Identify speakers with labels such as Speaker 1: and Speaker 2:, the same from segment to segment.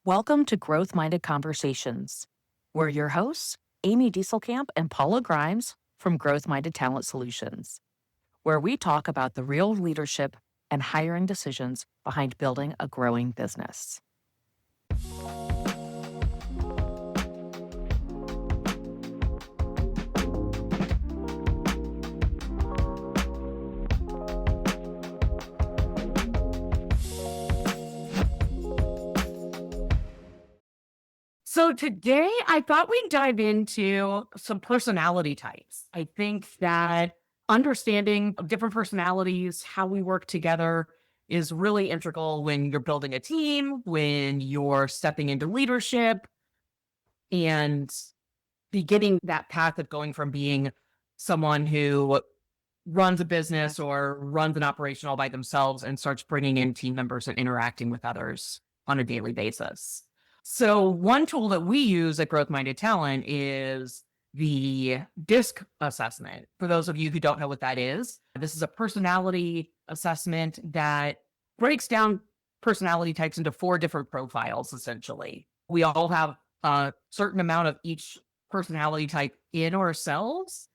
Speaker 1: Welcome to Growth Minded Conversations. We're your hosts, Amy Dieselkamp and Paula Grimes from Growth Minded Talent Solutions, where we talk about the real leadership and hiring decisions behind building a growing business.
Speaker 2: So today I thought we'd dive into some personality types. I think that understanding different personalities, how we work together is really integral when you're building a team, when you're stepping into leadership and beginning that path of going from being someone who runs a business or runs an operation all by themselves and starts bringing in team members and interacting with others on a daily basis. So one tool that we use at Growth Minded Talent is the DISC assessment. For those of you who don't know what that is, this is a personality assessment that breaks down personality types into 4 different profiles, essentially. We all have a certain amount of each personality type in ourselves.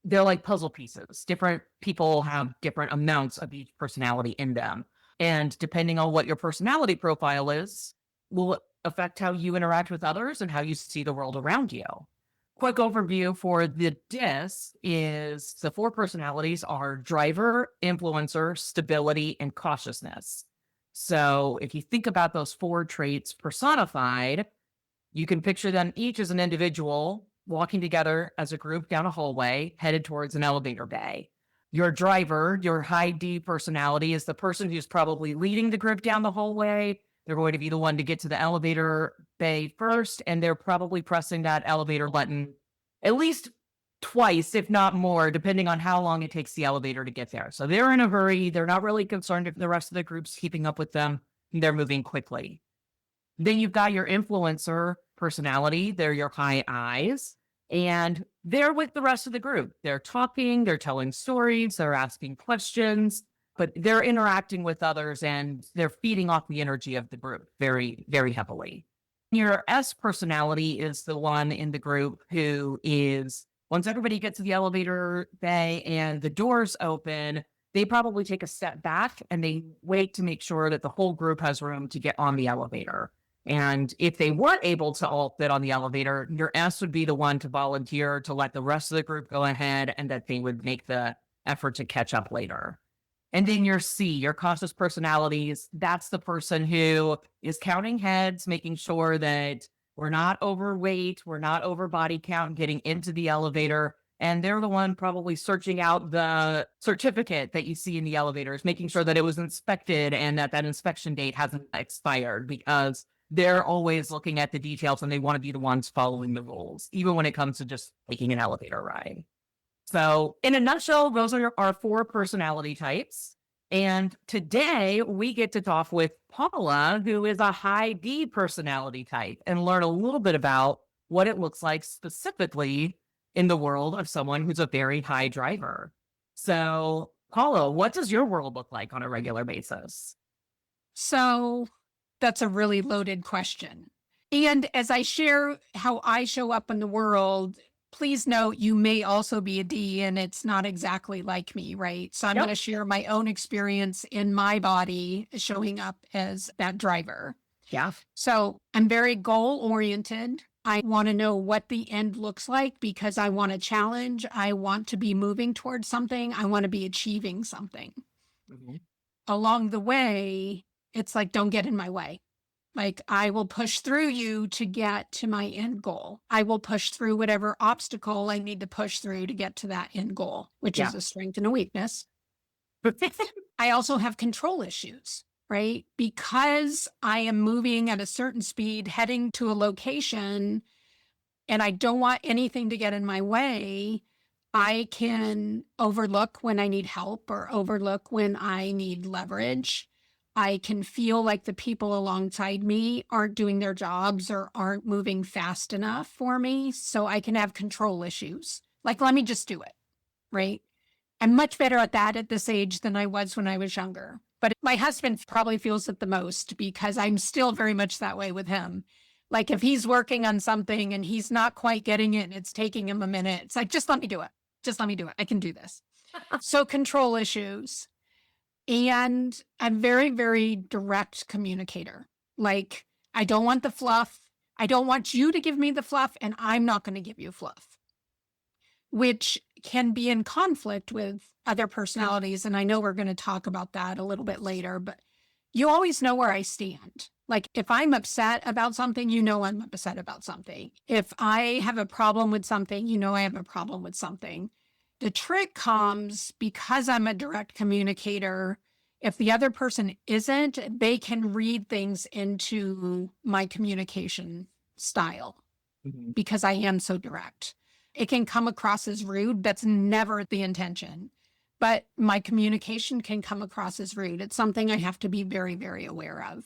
Speaker 2: They're like puzzle pieces. Different people have different amounts of each personality in them. And depending on what your personality profile is, will affect how you interact with others and how you see the world around you. Quick overview for the DISC is the 4 personalities are driver, influencer, stability, and cautiousness. So if you think about those 4 traits personified, you can picture them each as an individual walking together as a group down a hallway headed towards an elevator bay. Your driver, your high D personality, is the person who's probably leading the group down the hallway. They're going to be the one to get to the elevator bay first, and they're probably pressing that elevator button at least twice, if not more, depending on how long it takes the elevator to get there. So they're in a hurry. They're not really concerned if the rest of the group's keeping up with them. They're moving quickly. Then you've got your influencer personality. They're your high Is, and they're with the rest of the group. They're talking, they're telling stories, they're asking questions, but they're interacting with others and they're feeding off the energy of the group very, very heavily. Your S personality is the one in the group who is, once everybody gets to the elevator bay and the doors open, they probably take a step back and they wait to make sure that the whole group has room to get on the elevator. And if they weren't able to all fit on the elevator, your S would be the one to volunteer to let the rest of the group go ahead and that they would make the effort to catch up later. And then your C, your cautious personalities, that's the person who is counting heads, making sure that we're not overweight, we're not over body count, getting into the elevator. And they're the one probably searching out the certificate that you see in the elevators, making sure that it was inspected and that that inspection date hasn't expired, because they're always looking at the details and they want to be the ones following the rules, even when it comes to just taking an elevator ride. So in a nutshell, those are our 4 personality types. And today we get to talk with Paula, who is a high D personality type, and learn a little bit about what it looks like specifically in the world of someone who's a very high driver. So Paula, what does your world look like on a regular basis?
Speaker 3: So that's a really loaded question. And as I share how I show up in the world, please note you may also be a D and it's not exactly like me, right? So I'm
Speaker 2: Yep.
Speaker 3: going to share my own experience in my body showing up as that driver.
Speaker 2: Yeah.
Speaker 3: So I'm very goal oriented. I want to know what the end looks like because I want a challenge. I want to be moving towards something. I want to be achieving something.
Speaker 2: Mm-hmm.
Speaker 3: Along the way, it's like, don't get in my way. Like, I will push through you to get to my end goal. I will push through whatever obstacle I need to push through to get to that end goal, which is a strength and a weakness. I also have control issues, right? Because I am moving at a certain speed, heading to a location, and I don't want anything to get in my way. I can overlook when I need help or overlook when I need leverage. I can feel like the people alongside me aren't doing their jobs or aren't moving fast enough for me. So I can have control issues. Like, let me just do it, right? I'm much better at that at this age than I was when I was younger. But my husband probably feels it the most because I'm still very much that way with him. Like if he's working on something and he's not quite getting it and it's taking him a minute, it's like, just let me do it. Just let me do it. I can do this. So control issues. And I'm very, very direct communicator. Like, I don't want the fluff. I don't want you to give me the fluff, and I'm not going to give you fluff, which can be in conflict with other personalities. And I know we're going to talk about that a little bit later, but you always know where I stand. Like if I'm upset about something, you know I'm upset about something. If I have a problem with something, you know I have a problem with something. The trick comes because I'm a direct communicator. If the other person isn't, they can read things into my communication style because I am so direct. It can come across as rude. That's never the intention. But my communication can come across as rude. It's something I have to be very, very aware of.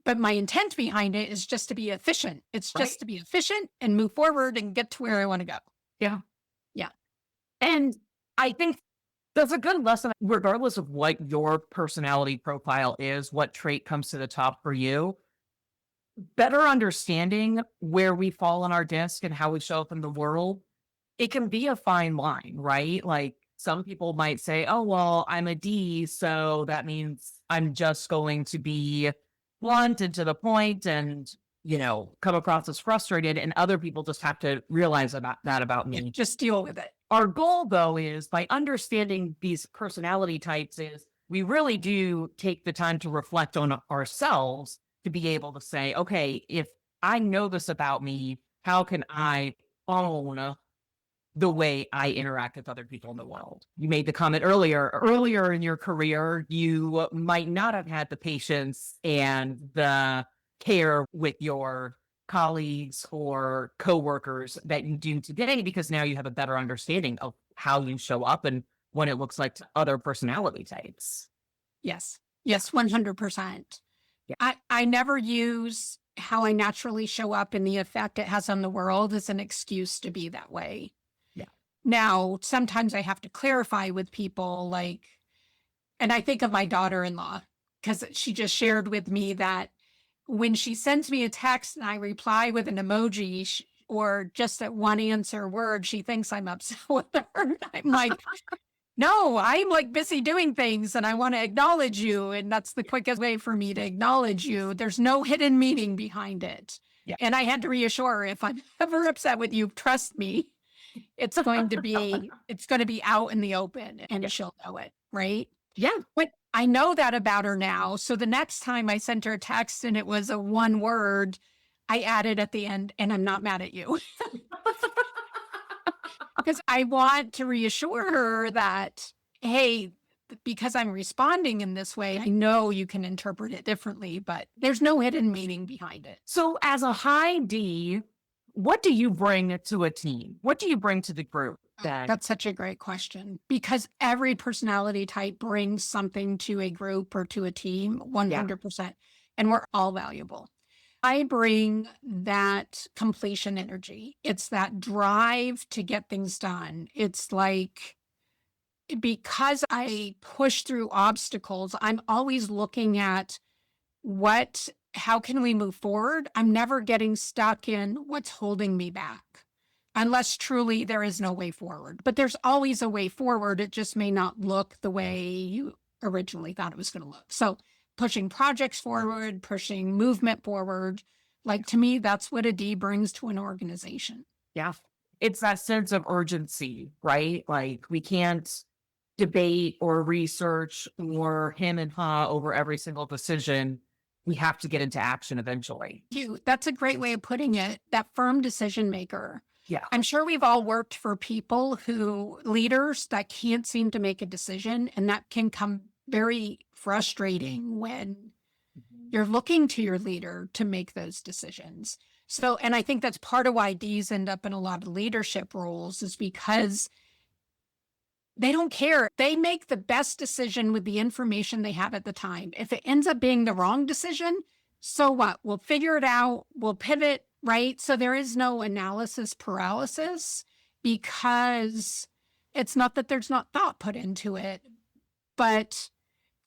Speaker 3: But my intent behind it is just to be efficient. It's just to be efficient and move forward and get to where I want to go.
Speaker 2: Yeah.
Speaker 3: Yeah.
Speaker 2: And I think that's a good lesson, regardless of what your personality profile is, what trait comes to the top for you. Better understanding where we fall on our disc and how we show up in the world, it can be a fine line, right? Like some people might say, oh, well, I'm a D, so that means I'm just going to be blunt and to the point and, come across as frustrated. And other people just have to realize that about me.
Speaker 3: Just deal with it.
Speaker 2: Our goal, though, is by understanding these personality types is we really do take the time to reflect on ourselves to be able to say, okay, if I know this about me, how can I own the way I interact with other people in the world? You made the comment earlier in your career, you might not have had the patience and the care with your colleagues or coworkers that you do today, because now you have a better understanding of how you show up and what it looks like to other personality types.
Speaker 3: Yes. Yes, 100%.
Speaker 2: Yeah.
Speaker 3: I never use how I naturally show up and the effect it has on the world as an excuse to be that way.
Speaker 2: Yeah.
Speaker 3: Now, sometimes I have to clarify with people and I think of my daughter-in-law because she just shared with me that when she sends me a text and I reply with an emoji or just that one answer word, she thinks I'm upset with her. I'm like, no, I'm like busy doing things and I want to acknowledge you. And that's the quickest way for me to acknowledge you. There's no hidden meaning behind it.
Speaker 2: Yeah.
Speaker 3: And I had to reassure her, if I'm ever upset with you, trust me, it's going to be out in the open and she'll know it. Right.
Speaker 2: Yeah.
Speaker 3: But I know that about her now. So the next time I sent her a text and it was a one word, I added at the end, and I'm not mad at you. Because I want to reassure her that, hey, because I'm responding in this way, I know you can interpret it differently, but there's no hidden meaning behind it.
Speaker 2: So as a high D, what do you bring to a team? What do you bring to the group?
Speaker 3: That's such a great question, because every personality type brings something to a group or to a team, 100%. And we're all valuable. I bring that completion energy. It's that drive to get things done. It's like, because I push through obstacles, I'm always looking at how can we move forward? I'm never getting stuck in what's holding me back, unless truly there is no way forward. But there's always a way forward. It just may not look the way you originally thought it was going to look. So pushing projects forward, pushing movement forward, like to me, that's what a D brings to an organization.
Speaker 2: Yeah. It's that sense of urgency, right? Like we can't debate or research or him and ha over every single decision. We have to get into action eventually.
Speaker 3: That's a great way of putting it. That firm decision maker.
Speaker 2: Yeah.
Speaker 3: I'm sure we've all worked for leaders that can't seem to make a decision. And that can come very frustrating when you're looking to your leader to make those decisions. So, and I think that's part of why Ds end up in a lot of leadership roles, is because they don't care. They make the best decision with the information they have at the time. If it ends up being the wrong decision, so what? We'll figure it out. We'll pivot, right? So there is no analysis paralysis, because it's not that there's not thought put into it, but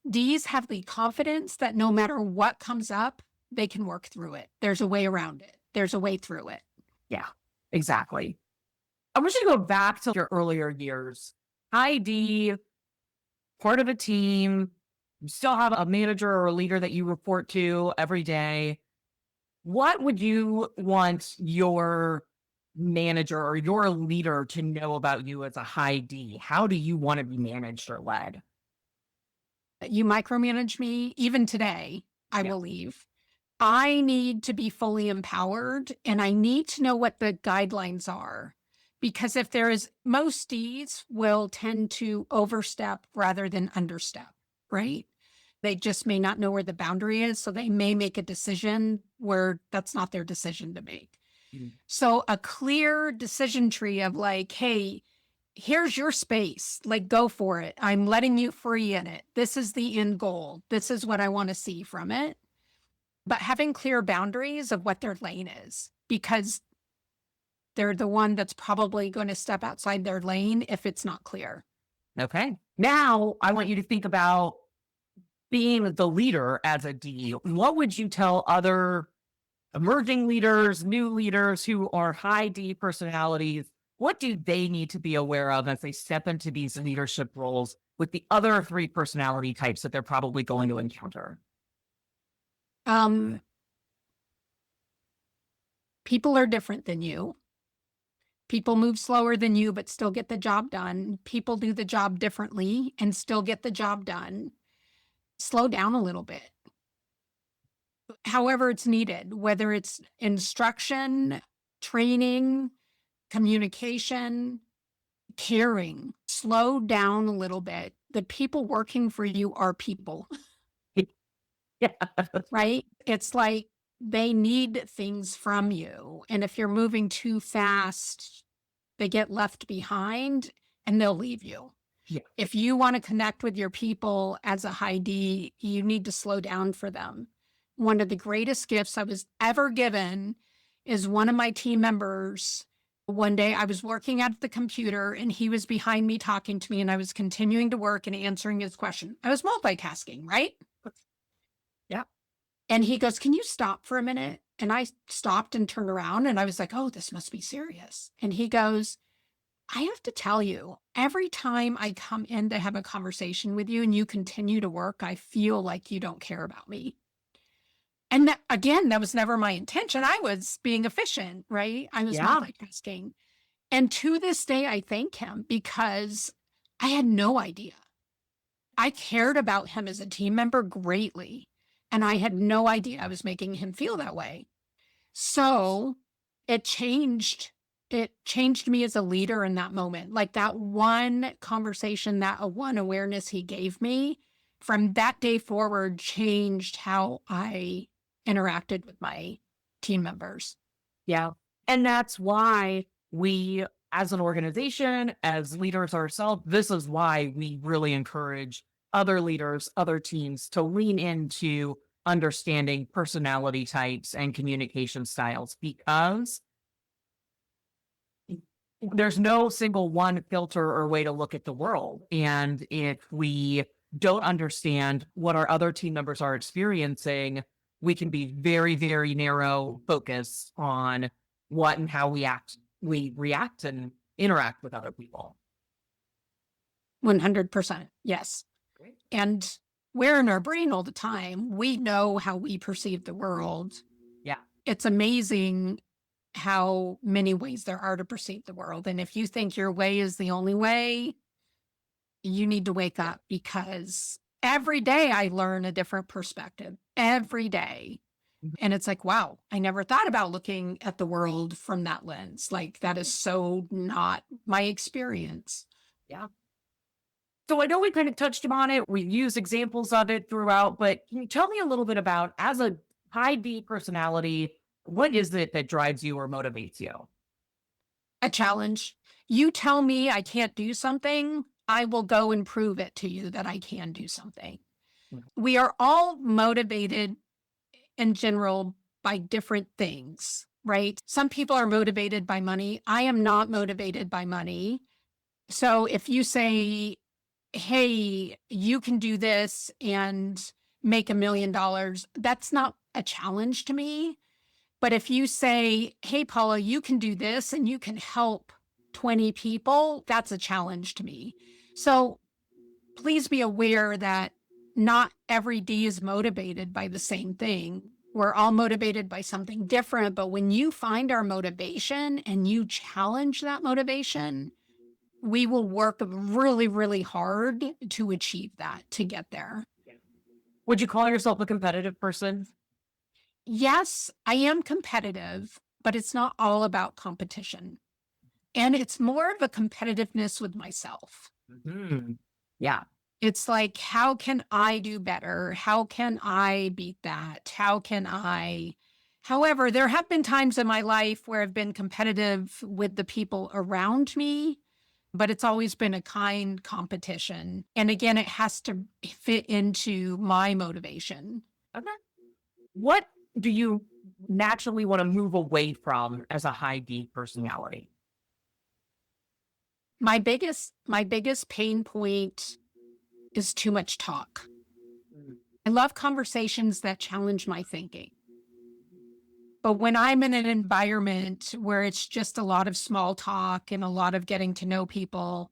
Speaker 3: D's have the confidence that no matter what comes up, they can work through it. There's a way around it. There's a way through it.
Speaker 2: Yeah, exactly. I wish you go back to your earlier years. ID, part of a team, you still have a manager or a leader that you report to every day. What would you want your manager or your leader to know about you as a high D? How do you want to be managed or led?
Speaker 3: You micromanage me, even today, I
Speaker 2: Yeah.
Speaker 3: will leave. I need to be fully empowered and I need to know what the guidelines are. Because if there is, most Ds will tend to overstep rather than understep, right? They just may not know where the boundary is. So they may make a decision where that's not their decision to make.
Speaker 2: Mm.
Speaker 3: So a clear decision tree of like, hey, here's your space, like go for it. I'm letting you free in it. This is the end goal. This is what I want to see from it. But having clear boundaries of what their lane is, because they're the one that's probably going to step outside their lane if it's not clear.
Speaker 2: Okay. Now I want you to think about being the leader as a D. What would you tell other emerging leaders, new leaders who are high D personalities? What do they need to be aware of as they step into these leadership roles with the other three personality types that they're probably going to encounter?
Speaker 3: People are different than you. People move slower than you, but still get the job done. People do the job differently and still get the job done. Slow down a little bit. However it's needed, whether it's instruction, training, communication, caring, slow down a little bit. The people working for you are people,
Speaker 2: Yeah.
Speaker 3: right? It's like they need things from you. And if you're moving too fast, they get left behind and they'll leave you.
Speaker 2: Yeah.
Speaker 3: If you want to connect with your people as a high D, you need to slow down for them. One of the greatest gifts I was ever given is one of my team members. One day I was working at the computer and he was behind me talking to me and I was continuing to work and answering his question. I was multitasking, right?
Speaker 2: Yeah.
Speaker 3: And he goes, "Can you stop for a minute?" And I stopped and turned around and I was like, "Oh, this must be serious." And he goes, "I have to tell you, every time I come in to have a conversation with you and you continue to work, I feel like you don't care about me." And that, again, that was never my intention. I was being efficient, right? I was
Speaker 2: Yeah.
Speaker 3: multitasking. And to this day, I thank him because I had no idea. I cared about him as a team member greatly. And I had no idea I was making him feel that way. So it changed me as a leader in that moment. Like that one conversation, that one awareness he gave me from that day forward changed how I interacted with my team members.
Speaker 2: Yeah. And that's why we, as an organization, as leaders ourselves, this is why we really encourage other leaders, other teams to lean into understanding personality types and communication styles, because there's no single one filter or way to look at the world. And if we don't understand what our other team members are experiencing, we can be very, very narrow focused on what and how we react and interact with other people.
Speaker 3: 100%. Yes.
Speaker 2: Great.
Speaker 3: And we're in our brain all the time. We know how we perceive the world.
Speaker 2: Yeah.
Speaker 3: It's amazing how many ways there are to perceive the world. And if you think your way is the only way, you need to wake up, because every day I learn a different perspective every day.
Speaker 2: Mhm.
Speaker 3: And it's like, wow, I never thought about looking at the world from that lens. Like that is so not my experience.
Speaker 2: Yeah. So I know we kind of touched on it. We use examples of it throughout, but can you tell me a little bit about, as a high D personality, what is it that drives you or motivates you?
Speaker 3: A challenge. You tell me I can't do something, I will go and prove it to you that I can do something.
Speaker 2: Mhm.
Speaker 3: We are all motivated in general by different things, right? Some people are motivated by money. I am not motivated by money. So if you say hey, you can do this and make $1 million, that's not a challenge to me. But if you say, hey, Paula, you can do this and you can help 20 people, that's a challenge to me. So please be aware that not every D is motivated by the same thing. We're all motivated by something different. But when you find our motivation and you challenge that motivation, we will work really, really hard to achieve that, to get there.
Speaker 2: Would you call yourself a competitive person?
Speaker 3: Yes, I am competitive, but it's not all about competition. And it's more of a competitiveness with myself.
Speaker 2: Mm-hmm. Yeah.
Speaker 3: It's like, how can I do better? How can I beat that? How can I? However, there have been times in my life where I've been competitive with the people around me, but it's always been a kind competition. And again, it has to fit into my motivation.
Speaker 2: Okay. What do you naturally want to move away from as a high D personality?
Speaker 3: My biggest pain point is too much talk. I love conversations that challenge my thinking. But when I'm in an environment where it's just a lot of small talk and a lot of getting to know people,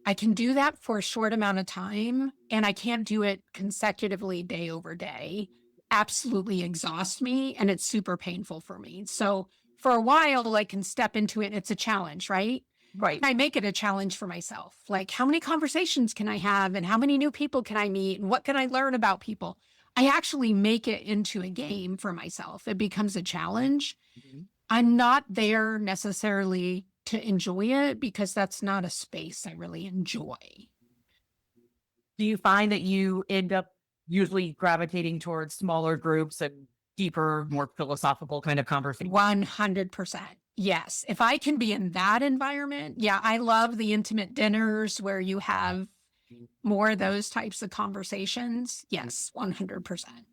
Speaker 3: I can do that for a short amount of time, and I can't do it consecutively day over day. Absolutely exhaust me, and it's super painful for me. So for a while, I can step into it. It's a challenge, right?
Speaker 2: Right.
Speaker 3: I make it a challenge for myself. Like, how many conversations can I have, and how many new people can I meet, and what can I learn about people? I actually make it into a game for myself. It becomes a challenge.
Speaker 2: Mhm.
Speaker 3: I'm not there necessarily to enjoy it because that's not a space I really enjoy.
Speaker 2: Do you find that you end up usually gravitating towards smaller groups and deeper, more philosophical kind of conversations?
Speaker 3: 100%. Yes. If I can be in that environment, yeah, I love the intimate dinners where you have more of those types of conversations. Yes, 100%.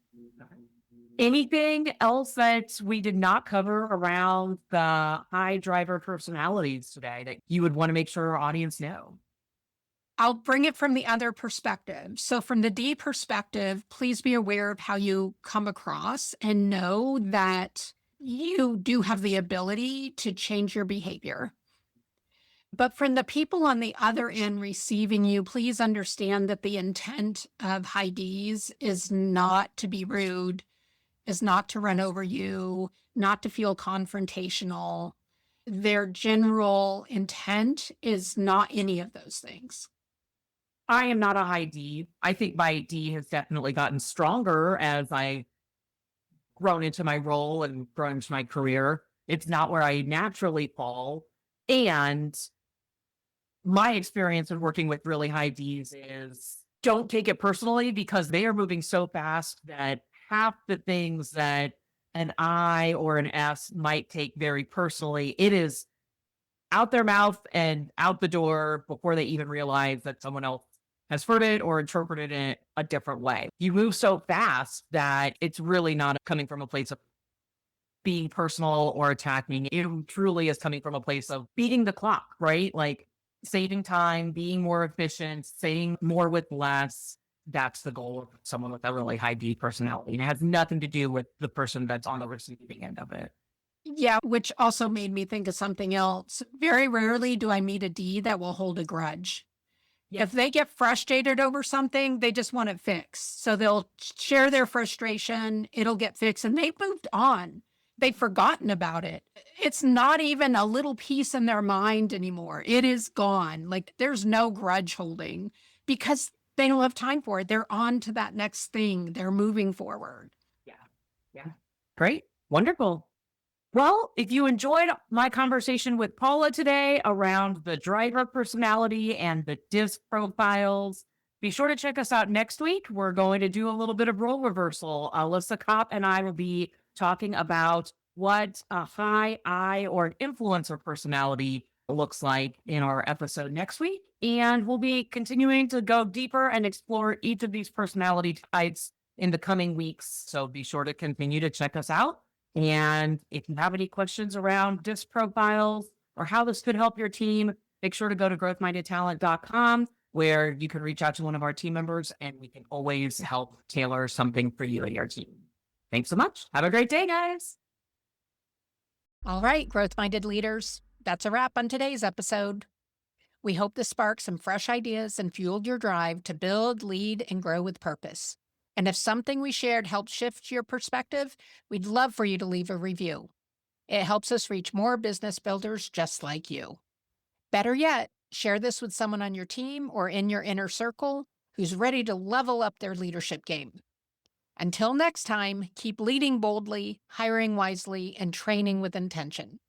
Speaker 2: Anything else that we did not cover around the high driver personalities today that you would want to make sure our audience know?
Speaker 3: I'll bring it from the other perspective. So, from the D perspective, please be aware of how you come across and know that you do have the ability to change your behavior. But from the people on the other end receiving you, please understand that the intent of high Ds is not to be rude, is not to run over you, not to feel confrontational. Their general intent is not any of those things.
Speaker 2: I am not a high D. I think my D has definitely gotten stronger as I grown into my role and grown into my career. It's not where I naturally fall. And my experience in working with really high Ds is don't take it personally because they are moving so fast that half the things that an I or an S might take very personally, it is out their mouth and out the door before they even realize that someone else has heard it or interpreted it a different way. You move so fast that it's really not coming from a place of being personal or attacking. It truly is coming from a place of beating the clock, right? Like saving time, being more efficient, saying more with less. That's the goal of someone with a really high D personality. And it has nothing to do with the person that's on the receiving end of it.
Speaker 3: Yeah, which also made me think of something else. Very rarely do I meet a D that will hold a grudge. If they get frustrated over something, they just want it fixed. So they'll share their frustration, it'll get fixed, and they've moved on. They've forgotten about it. It's not even a little piece in their mind anymore. It is gone. Like there's no grudge holding because they don't have time for it. They're on to that next thing. They're moving forward.
Speaker 2: Yeah. Yeah. Great. Wonderful. Well, if you enjoyed my conversation with Paula today around the driver personality and the DISC profiles, be sure to check us out next week. We're going to do a little bit of role reversal. Alyssa Kopp and I will be talking about what a high I or an influencer personality looks like in our episode next week. And we'll be continuing to go deeper and explore each of these personality types in the coming weeks. So be sure to continue to check us out. And if you have any questions around DISC profiles or how this could help your team, make sure to go to growthmindedtalent.com. where you can reach out to one of our team members and we can always help tailor something for you and your team. Thanks so much. Have a great day, guys.
Speaker 3: All right, growth-minded leaders, that's a wrap on today's episode. We hope this sparked some fresh ideas and fueled your drive to build, lead, and grow with purpose. And if something we shared helped shift your perspective, we'd love for you to leave a review. It helps us reach more business builders just like you. Better yet, share this with someone on your team or in your inner circle who's ready to level up their leadership game. Until next time, keep leading boldly, hiring wisely, and training with intention.